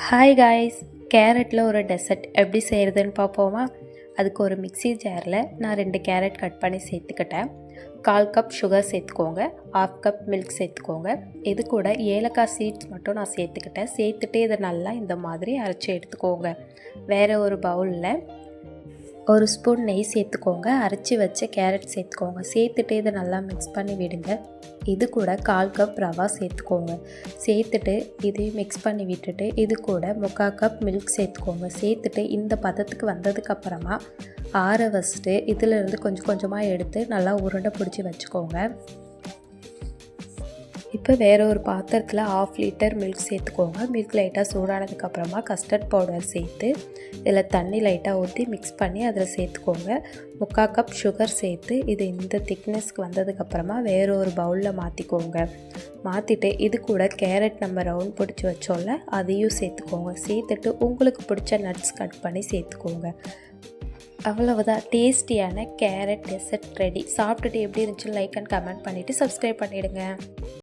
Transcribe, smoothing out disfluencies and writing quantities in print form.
Hi guys, கேரட்டில் ஒரு dessert எப்படி செய்கிறதுன்னு பார்ப்போமா? அதுக்கு ஒரு மிக்ஸி ஜாரில் நான் 2 கேரட் கட் பண்ணி சேர்த்துக்கிட்டேன். 1/4 கப் சுகர் சேர்த்துக்கோங்க. 1/2 கப் மில்க் சேர்த்துக்கோங்க. இது கூட ஏலக்காய் சீட்ஸ் மட்டும் நான் சேர்த்துக்கிட்டேன். சேர்த்துட்டு இதை நல்லா இந்த மாதிரி அரைச்சி எடுத்துக்கோங்க. வேறு ஒரு பவுலில் 1 ஸ்பூன் நெய் சேர்த்துக்கோங்க. அரைச்சி வச்ச கேரட் சேர்த்துக்கோங்க. சேர்த்துட்டு இதை நல்லா மிக்ஸ் பண்ணி விடுங்க. இது கூட 1/4 கப் ரவா சேர்த்துக்கோங்க. சேர்த்துட்டு இதையும் மிக்ஸ் பண்ணி விட்டுட்டு இது கூட 3/4 கப் மில்க் சேர்த்துக்கோங்க. சேர்த்துட்டு இந்த பதத்துக்கு வந்ததுக்கப்புறமா ஆற வச்சுட்டு இதிலிருந்து கொஞ்சம் கொஞ்சமாக எடுத்து நல்லா உருண்டை பிடிச்சி வச்சுக்கோங்க. இப்போ வேறு ஒரு பாத்திரத்தில் 1/2 லிட்டர் மில்க் சேர்த்துக்கோங்க. மில்க் லைட்டாக சூடானதுக்கப்புறமா கஸ்டர்ட் பவுடர் சேர்த்து இதில் தண்ணி லைட்டாக ஊற்றி மிக்ஸ் பண்ணி அதில் சேர்த்துக்கோங்க. 3/4 கப் சுகர் சேர்த்து இது இந்த திக்னஸ்க்கு வந்ததுக்கப்புறமா வேறு ஒரு பவுலில் மாற்றிக்கோங்க. மாற்றிட்டு இது கூட கேரட் நம்ம ரவுண்ட் பிடிச்சி வச்சோம்ல அதையும் சேர்த்துக்கோங்க. சேர்த்துட்டு உங்களுக்கு பிடிச்ச நட்ஸ் கட் பண்ணி சேர்த்துக்கோங்க. அவ்வளவுதான், டேஸ்டியான கேரட் டெசர்ட் ரெடி. சாப்பிட்டுட்டு எப்படி இருந்துச்சுன்னு லைக் அண்ட் கமெண்ட் பண்ணிவிட்டு சப்ஸ்கிரைப் பண்ணிவிடுங்க.